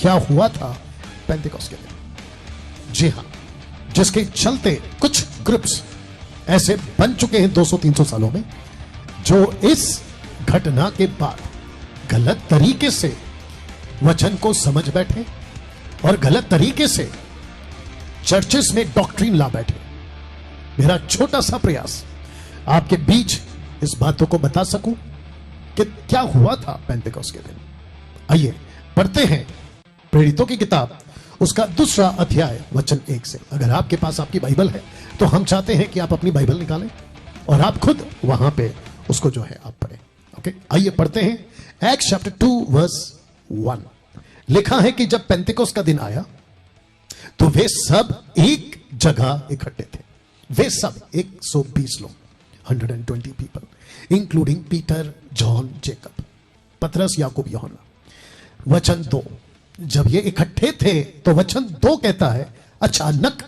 क्या हुआ था पेंटेकोस्ट के दिन। जी हां, जिसके चलते कुछ ग्रुप्स ऐसे बन चुके हैं 200-300 सालों में, जो इस घटना के बाद गलत तरीके से वचन को समझ बैठे और गलत तरीके से चर्चेस में डॉक्ट्रिन ला बैठे। मेरा छोटा सा प्रयास आपके बीच इस बातों को बता सकूं कि क्या हुआ था पेंटेकोस्ट के दिन। आइए पढ़ते हैं प्रेरितों की किताब, उसका 2 अध्याय वचन 1 से। अगर आपके पास आपकी बाइबल है तो हम चाहते हैं कि आप अपनी बाइबल निकालें और आप खुद वहां पे उसको जो है आप पढ़ें। ओके, आइए पढ़ते हैं। एक्ट्स चैप्टर 2 वर्स 1 लिखा है कि जब पेंटेकोस्ट का दिन आया तो वे सब एक जगह इकट्ठे थे। वे सब 120 लोग, 120 people, including Peter, John, Jacob, पतरस, याकूब, यूहन्ना। वचन 2, जब ये इकट्ठे थे तो वचन 2 कहता है, अचानक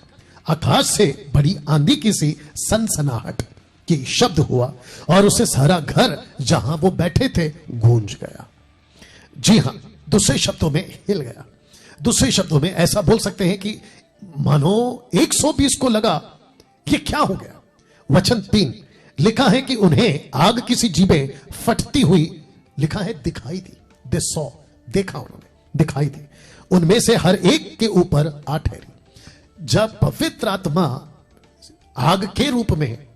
आकाश से बड़ी आंधी की सी सनसनाहट की शब्द हुआ और उससे सारा घर जहां वो बैठे थे गूंज गया। जी हां, दूसरे शब्दों में हिल गया। दूसरे शब्दों में ऐसा बोल सकते हैं कि मानो 120 को लगा ये क्या हो गया। वचन 3 लिखा है कि उन्हें आग की सी जीभें फटती हुई, लिखा है, दिखाई दी। दे सॉ, देखा उन्होंने, दिखाई दी। उनमें से हर एक के ऊपर आ ठहरी। जब पवित्र आत्मा आग के रूप में,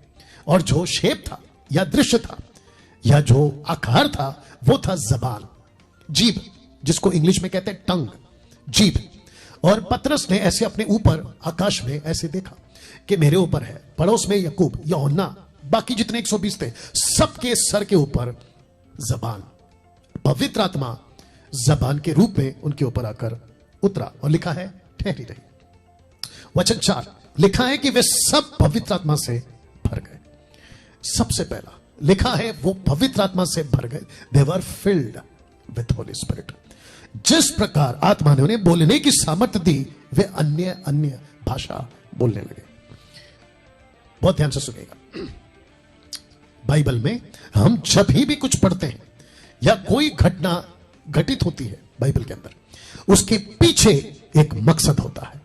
और जो शेप था या दृश्य था या जो आकार था वो था जबान, जीभ, जिसको इंग्लिश में कहते हैं टंग, जीभ। और पतरस ने ऐसे अपने ऊपर आकाश में ऐसे देखा कि मेरे ऊपर है। पड़ोस में याकूब, यूहन्ना, बाकी जितने 120 थे, सबके सर के ऊपर जबान, पवित्र आत्मा जबान के रूप में उनके ऊपर आकर उतरा और लिखा है ठहरी रही। वचन 4 लिखा है कि वे सब पवित्र आत्मा से भर गए। सबसे पहला लिखा है वो पवित्र आत्मा से भर गए। दे वर फिल्ड विथ होली स्पिरिट। जिस प्रकार आत्मा ने उन्हें बोलने की सामर्थ्य दी, वे अन्य अन्य भाषा बोलने लगे। बहुत ध्यान से सुनिएगा। बाइबल में हम जब भी कुछ पढ़ते हैं या कोई घटना घटित होती है बाइबल के अंदर, उसके पीछे एक मकसद होता है।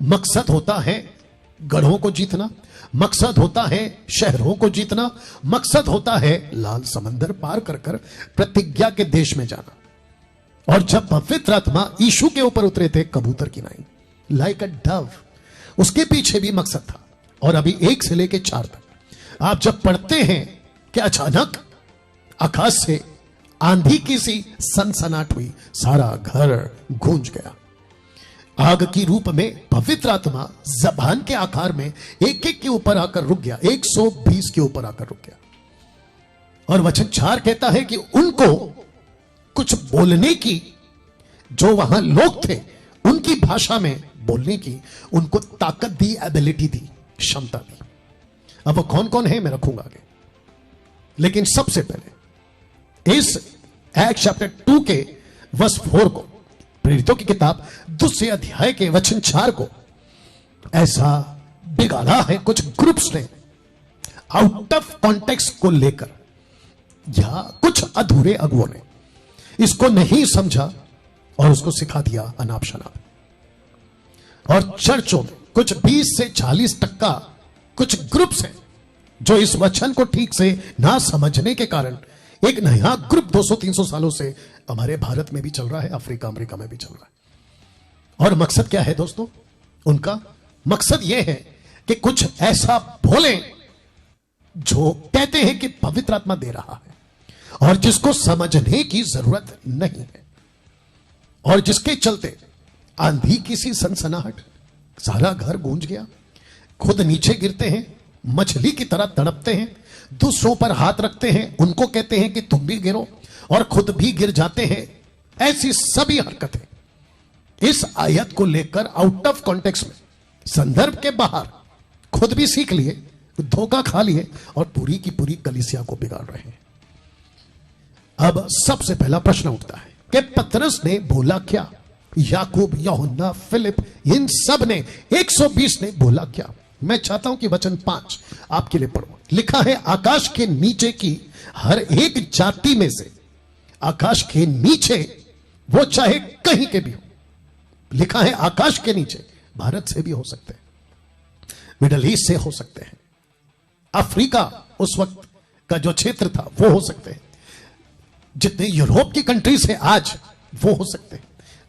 मकसद होता है गढ़ों को जीतना, मकसद होता है शहरों को जीतना, मकसद होता है लाल समंदर पार कर कर प्रतिज्ञा के देश में जाना। और जब पवित्र आत्मा यीशु के ऊपर उतरे थे कबूतर की नाई, लाइक अ डव, उसके पीछे भी मकसद था। और अभी 1 से लेकर 4 तक आप जब पढ़ते हैं कि अचानक आकाश से आंधी की सी सनसनाहट हुई, सारा घर गूंज गया। आग की रूप में पवित्र आत्मा जबान के आकार में एक एक के ऊपर आकर रुक गया, 120 के ऊपर आकर रुक गया। और वचन 4 कहता है कि उनको कुछ बोलने की, जो वहां लोग थे उनकी भाषा में बोलने की उनको ताकत दी, एबिलिटी दी, क्षमता दी। अब वो कौन कौन है मैं रखूंगा आगे, लेकिन सबसे पहले इस एक्ट्स चैप्टर 2 के वर्स 4 को, प्रेरितों की किताब 2 अध्याय के वचन 4 को ऐसा बिगाड़ा है कुछ ग्रुप्स ने, आउट ऑफ कॉन्टेक्स्ट को लेकर, या कुछ अधूरे अगुओं ने इसको नहीं समझा और उसको सिखा दिया अनाप शनाप। और चर्चों में कुछ 20 से 40% कुछ ग्रुप्स हैं जो इस वचन को ठीक से ना समझने के कारण एक नया ग्रुप 200-300 सालों से हमारे भारत में भी चल रहा है, अफ्रीका अमेरिका में भी चल रहा है। और मकसद क्या है दोस्तों? उनका मकसद यह है कि कुछ ऐसा बोले जो कहते हैं कि पवित्र आत्मा दे रहा है और जिसको समझने की जरूरत नहीं है, और जिसके चलते आंधी की सी सनसनाहट, सारा घर गूंज गया, खुद नीचे गिरते हैं, मछली की तरह तड़पते हैं, दूसरों पर हाथ रखते हैं, उनको कहते हैं कि तुम भी गिरो, और खुद भी गिर जाते हैं। ऐसी सभी हरकतें इस आयत को लेकर आउट ऑफ कॉन्टेक्स्ट में, संदर्भ के बाहर खुद भी सीख लिए, धोखा खा लिए और पूरी की पूरी कलीसिया को बिगाड़ रहे हैं। अब सबसे पहला प्रश्न उठता है कि पतरस ने बोला क्या? याकूब, यूहन्ना, फिलिप, इन सब ने, 120 ने बोला क्या? मैं चाहता हूं कि वचन 5 आपके लिए पढ़ो। लिखा है, आकाश के नीचे की हर एक जाति में से, आकाश के नीचे वो चाहे कहीं के भी हो, लिखा है आकाश के नीचे, भारत से भी हो सकते हैं, मिडल ईस्ट से हो सकते हैं, अफ्रीका उस वक्त का जो क्षेत्र था वो हो सकते हैं, जितने यूरोप की कंट्रीज है आज वो हो सकते हैं।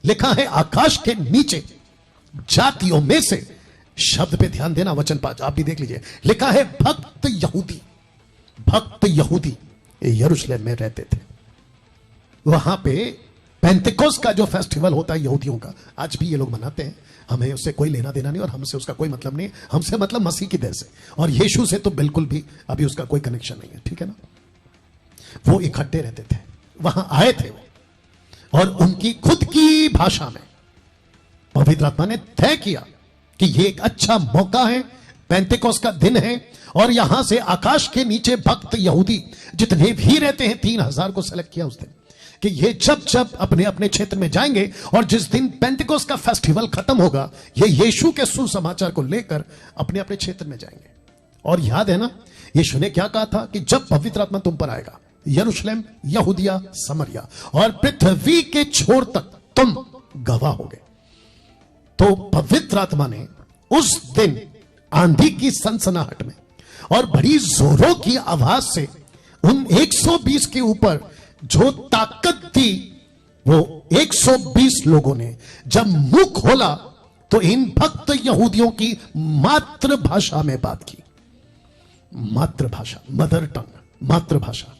लिखा है आकाश के नीचे जातियों में से, शब्द पे ध्यान देना, वचन 5 आप भी देख लीजिए। लिखा है भक्त यहूदी, भक्त यहूदी यरूशलेम में रहते थे। वहां पे पेंटेकोस्ट का जो फेस्टिवल होता है यहूदियों का, आज भी ये लोग मनाते हैं। हमें उससे कोई लेना देना नहीं और हमसे उसका कोई मतलब नहीं। हमसे मतलब मसीह की देह से, और यीशु से तो बिल्कुल भी अभी उसका कोई कनेक्शन नहीं है, ठीक है ना। वो इकट्ठे रहते थे, वहां आए थे वो, और उनकी खुद की भाषा में पवित्र आत्मा ने तय किया कि ये एक अच्छा मौका है, पेंटेकोस्ट का दिन है, और यहां से आकाश के नीचे भक्त यहूदी जितने भी रहते हैं 3000 को सेलेक्ट किया उस दिन, कि ये जब जब अपने अपने क्षेत्र में जाएंगे और जिस दिन पेंटेकोस्ट का फेस्टिवल खत्म होगा, ये यीशु के सुसमाचार को लेकर अपने अपने क्षेत्र में जाएंगे। और याद है ना, यीशु ने क्या कहा था कि जब पवित्र आत्मा तुम पर आएगा, यरूशलेम, यहूदिया, समरिया और पृथ्वी के छोर तक तुम गवाह होगे। तो पवित्र आत्मा ने उस दिन आंधी की सनसनाहट में और बड़ी जोरों की आवाज से उन 120 के ऊपर जो ताकत थी, वो 120 लोगों ने जब मुंह खोला तो इन भक्त यहूदियों की मातृभाषा में बात की। मातृभाषा, मदर टंग, मातृभाषा।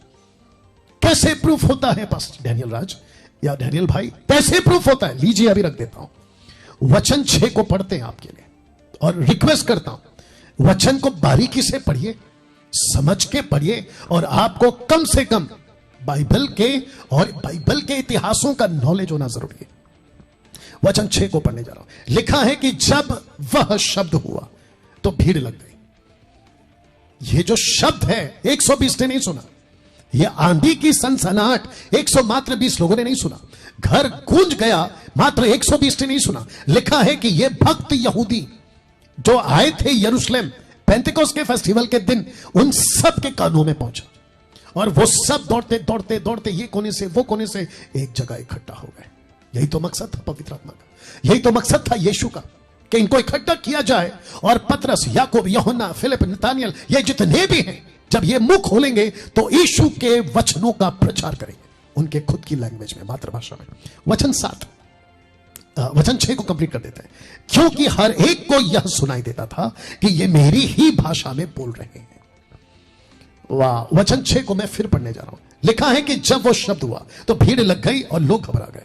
कैसे प्रूफ होता है पास्टर डैनियल राज या डैनियल भाई, कैसे प्रूफ होता है? लीजिए अभी रख देता हूं। वचन 6 को पढ़ते हैं आपके लिए, और रिक्वेस्ट करता हूं वचन को बारीकी से पढ़िए, समझ के पढ़िए, और आपको कम से कम बाइबल के और बाइबल के इतिहासों का नॉलेज होना जरूरी है। वचन 6 को पढ़ने जा रहा हूं। लिखा है कि जब वह शब्द हुआ तो भीड़ लग गई। ये जो शब्द है 120 ने नहीं सुना, ये आंधी की सनसनाहट 120 लोगों ने नहीं सुना, घर गूंज गया, मात्र 120 ने नहीं सुना। लिखा है कि ये भक्त यहूदी जो आए थे यरूशलेम पेंटेकोस्ट के फेस्टिवल के दिन, उन सब के कानों में पहुंचा, और वो सब दौड़ते दौड़ते दौड़ते ये कोने से वो कोने से एक जगह इकट्ठा हो गए। यही तो मकसद था पवित्र आत्मा का, यही तो मकसद था यीशु का, कि इनको इकट्ठा किया जाए और पतरस, याकूब, यूहन्ना, फिलिप, नतानियल, ये जितने भी हैं, जब ये मुंह खोलेंगे तो यीशु के वचनों का प्रचार करेंगे उनके खुद की लैंग्वेज में, मातृभाषा में। वचन 6 को कंप्लीट कर देते हैं। क्योंकि हर एक को यह सुनाई देता था कि ये मेरी ही भाषा में बोल रहे हैं। वाह। वचन 6 को मैं फिर पढ़ने जा रहा हूं। लिखा है कि जब वो शब्द हुआ तो भीड़ लग गई और लोग घबरा गए,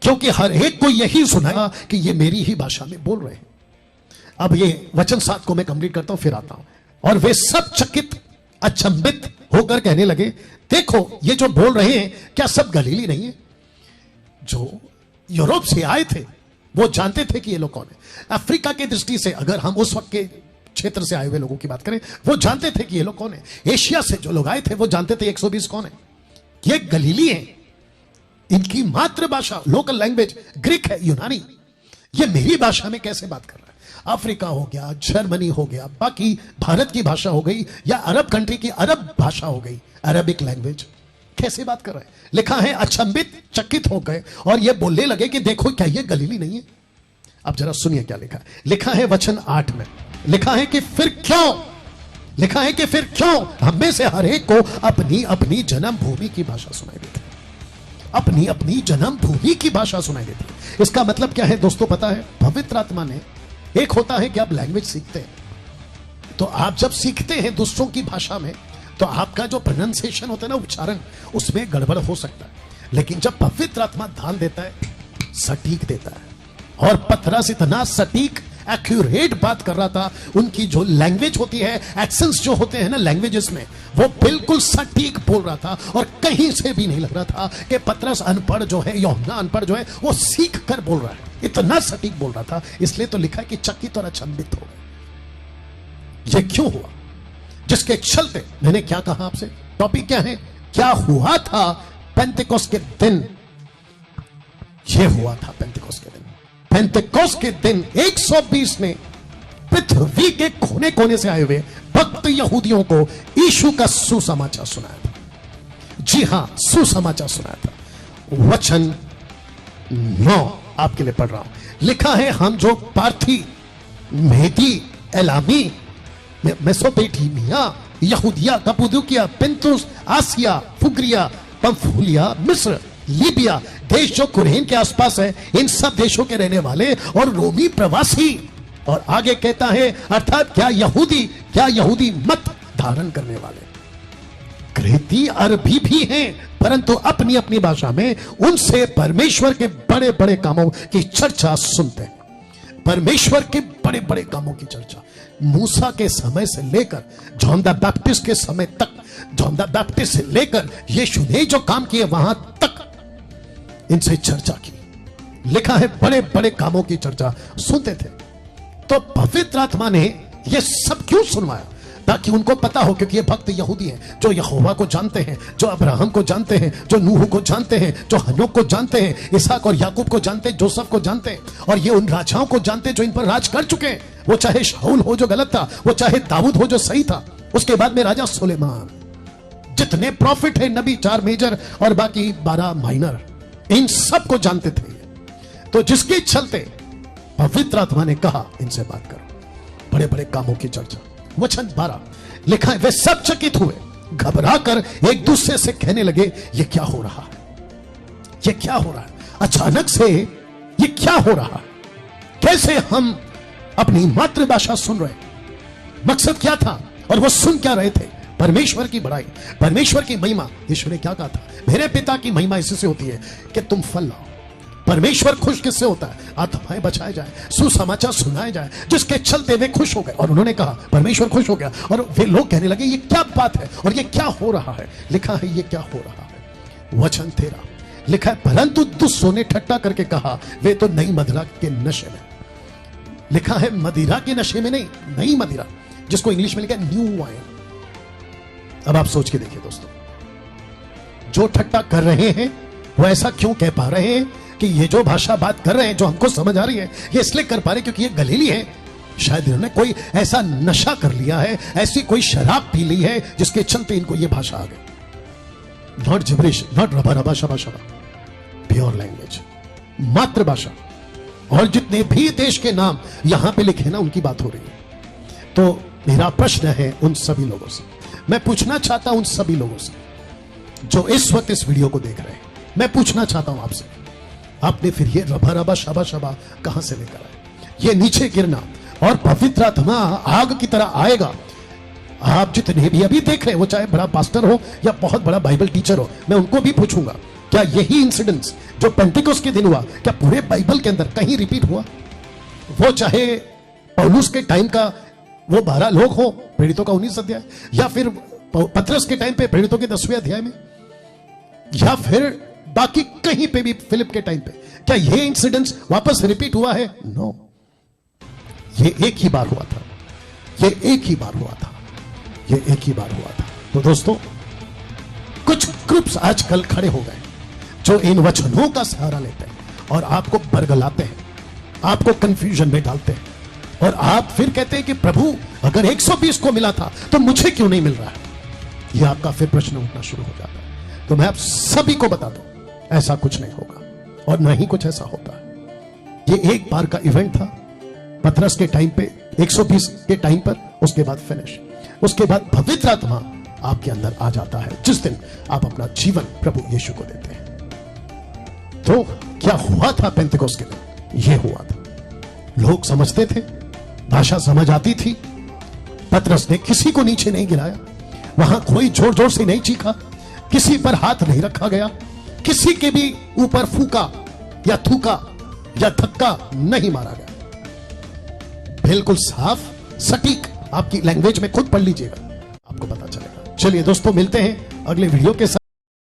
क्योंकि हर एक को यही सुनाया कि ये मेरी ही भाषा में बोल रहे हैं। अब ये वचन 7 को मैं कंप्लीट करता हूं, फिर आता हूं। और वे सब चकित, अचंभित होकर कहने लगे, देखो ये जो बोल रहे हैं, क्या सब गलीली नहीं है? जो यूरोप से आए थे वो जानते थे कि ये लोग कौन है। अफ्रीका की दृष्टि से अगर हम उस वक्त के क्षेत्र से आए हुए लोगों की बात करें, वो जानते थे कि ये लोग कौन है। एशिया से जो लोग आए थे वो जानते थे 120 कौन है, ये गलीली है, इनकी मातृभाषा, लोकल लैंग्वेज ग्रीक है, यूनानी। ये मेरी भाषा में कैसे बात कर रहा है? अफ्रीका हो गया, जर्मनी हो गया, बाकी भारत की भाषा हो गई, या अरब कंट्री की अरब भाषा हो गई, अरबिक लैंग्वेज, कैसे बात कर रहे हैं? लिखा है अचंभित, चकित हो गए और ये बोलने लगे कि देखो क्या ये गलीली नहीं है? अब जरा सुनिए क्या लिखा है। लिखा है वचन 8 में, लिखा है कि फिर क्यों, लिखा है कि फिर क्यों हम में से हर एक को अपनी अपनी जन्मभूमि की भाषा सुनाई देती है, अपनी अपनी जन्मभूमि की भाषा सुनाई देती है। इसका मतलब क्या है दोस्तों? पता है, पवित्र आत्मा ने, एक होता है कि आप लैंग्वेज सीखते हैं, तो आप जब सीखते हैं दूसरों की भाषा में, तो आपका जो प्रोनाउंसिएशन होता है ना, उच्चारण, उसमें गड़बड़ हो सकता है। लेकिन जब पवित्र आत्मा ध्यान देता है, सटीक देता है। और पतरस इतना सटीक, एक्यूरेट बात कर रहा था, उनकी जो लैंग्वेज होती है, एक्सेंट्स जो होते हैं ना लैंग्वेजेस में, वो बिल्कुल सटीक बोल रहा था, और कहीं से भी नहीं लग रहा था कि पतरस अनपढ़ जो है, यूहन्ना अनपढ़ जो है, वो सीख कर बोल रहा है। इतना सटीक बोल रहा था, इसलिए तो लिखा है कि चकित और अचंभित हो गए। ये क्यों हुआ? जिसके चलते, मैंने क्या कहा आपसे, टॉपिक क्या है? क्या हुआ था पेंटेकोस्ट के दिन? ये हुआ था पेंटेकोस्ट के दिन। पेंटेकोस्ट के दिन 120 ने पृथ्वी के कोने कोने से आए हुए भक्त यहूदियों को यीशु का सुसमाचार सुनाया था। जी हां, सुसमाचार सुनाया था। वचन 9 आपके लिए पढ़ रहा हूं। लिखा है, हम जो पार्थी, मेदी, एलामी, मेसोपोटामिया, यहूदिया, कप्पादोकिया, पुन्तुस, आसिया, फ्रुगिया, पंफूलिया, मिस्र, लीबिया देश जो कुरैन के आसपास है, इन सब देशों के रहने वाले और रोमी प्रवासी, और आगे कहता है अर्थात क्या यहूदी मत धारण करने वाले, क्रेती, अरबी भी हैं, परंतु अपनी अपनी भाषा में उनसे परमेश्वर के बड़े बड़े कामों की चर्चा सुनते हैं। परमेश्वर के बड़े बड़े कामों की चर्चा मूसा के समय से लेकर जॉन द बैप्टिस्ट के समय तक, जॉन द बैप्टिस्ट से लेकर यीशु ने जो काम किए वहां तक इनसे चर्चा की। लिखा है बड़े बड़े कामों की चर्चा सुनते थे। तो पवित्र आत्मा ने यह सब क्यों सुनवाया? ताकि उनको पता हो, क्योंकि ये भक्त यहूदी हैं जो यहोवा को जानते हैं, जो अब्राहम को जानते हैं, जो नूह को जानते हैं, जो हनोक को जानते हैं, इसहाक और याकूब को जानते हैं, जोसेफ को जानते हैं, और ये उन राजाओं को जानते हैं जो इन पर राज कर चुके हैं। वो चाहे शाऊल हो जो गलत था, वो चाहे दाऊद हो जो सही था, उसके बाद में राजा सुलेमान, जितने प्रॉफिट है, नबी, 4 मेजर और बाकी 12 माइनर, इन सब को जानते थे। तो जिसके चलते पवित्र आत्मा ने कहा इनसे बात करो, बड़े बड़े कामों की चर्चा। वचन 12 लिखा है, वे सब चकित हुए, घबरा कर एक दूसरे से कहने लगे, ये क्या हो रहा है, ये क्या हो रहा है, अचानक से ये क्या हो रहा है, कैसे हम अपनी मातृभाषा सुन रहे, मकसद क्या था और वो सुन क्या रहे थे? परमेश्वर की बड़ाई, परमेश्वर की महिमा। यीशु ने क्या कहा था? मेरे पिता की महिमा इससे होती है कि तुम फल लाओ। परमेश्वर खुश किससे होता है? आत्माएं बचाए जाए, सुसमाचार सुनाए जाए, जिसके चलते वे खुश हो गए। और उन्होंने कहा परमेश्वर खुश हो गया, और वे लोग कहने लगे ये क्या बात है और ये क्या हो रहा है? लिखा है ये क्या हो रहा है। वचन 13 लिखा है, परंतु दुष्टों ने ठट्टा करके कहा, वे तो नई मदिरा के नशे में। लिखा है मदिरा के नशे में नहीं, नई मदिरा, जिसको इंग्लिश में लिखा है न्यू वाइन। अब आप सोच के देखिए दोस्तों, जो ठट्टा कर रहे हैं वो ऐसा क्यों कह पा रहे हैं कि ये जो भाषा बात कर रहे हैं, जो हमको समझ आ रही है, ये इसलिए कर पा रहे क्योंकि ये गलीली है। शायद इन्होंने कोई ऐसा नशा कर लिया है, ऐसी कोई शराब पी ली है जिसके चलते इनको ये भाषा आ गई। Not gibberish, not rava rava Shaba Shaba, pure language, मातृभाषा। और जितने भी देश के नाम यहां पे लिखे ना, उनकी बात हो रही है। तो मेरा प्रश्न है उन सभी लोगों से, मैं पूछना चाहता हूं उन सभी लोगों से जो इस वक्त इस वीडियो को देख रहे हैं, मैं पूछना चाहता हूं आपसे, आपने फिर ये रबा रबा शबा शबा कहां से लेकर आए? ये नीचे गिरना और पवित्र आत्मा आग की तरह आएगा। आप जितने भी अभी देख रहे हैं, वो चाहे बड़ा पास्टर हो या बहुत बड़ा बाइबल टीचर हो, मैं उनको भी पूछूंगा, क्या यही इंसिडेंट्स जो पेंटिकोस्ट के दिन हुआ, क्या पूरे बाइबल के अंदर कहीं रिपीट हुआ? वो चाहे पौलुस के टाइम का वो 12 लोग हो, प्रेरितों का 19 अध्याय, या फिर पतरस के टाइम पे प्रेरितों के 10वें अध्याय में, या फिर बाकी कहीं पे भी फिलिप के टाइम पे, क्या ये इंसिडेंट्स वापस रिपीट हुआ है? नो, ये एक ही बार हुआ था, ये एक ही बार हुआ था, ये एक ही बार हुआ था। तो दोस्तों, कुछ ग्रुप्स आजकल खड़े हो गए जो इन वचनों का सहारा लेते हैं और आपको बरगलाते हैं, आपको कंफ्यूजन में डालते हैं, और आप फिर कहते हैं कि प्रभु अगर 120 को मिला था तो मुझे क्यों नहीं मिल रहा है? यह आपका फिर प्रश्न उठना शुरू हो जाता है। तो मैं आप सभी को बता दूं, ऐसा कुछ नहीं होगा और न ही कुछ ऐसा होता है। ये एक बार का इवेंट था, पतरस के टाइम पे, 120 के टाइम पर, उसके बाद फिनिश। उसके बाद पवित्र आत्मा आपके अंदर आ जाता है जिस दिन आप अपना जीवन प्रभु यीशु को देते हैं। तो क्या हुआ था पेंतिकोस्त के दिन? ये हुआ था, लोग समझते थे, भाषा समझ आती थी। पतरस ने किसी को नीचे नहीं गिराया, वहां कोई जोर जोर से नहीं चीखा, किसी पर हाथ नहीं रखा गया, किसी के भी ऊपर फूका या थूका या धक्का नहीं मारा गया। बिल्कुल साफ सटीक, आपकी लैंग्वेज में खुद पढ़ लीजिएगा, आपको पता चलेगा। चलिए दोस्तों, मिलते हैं अगले वीडियो के साथ।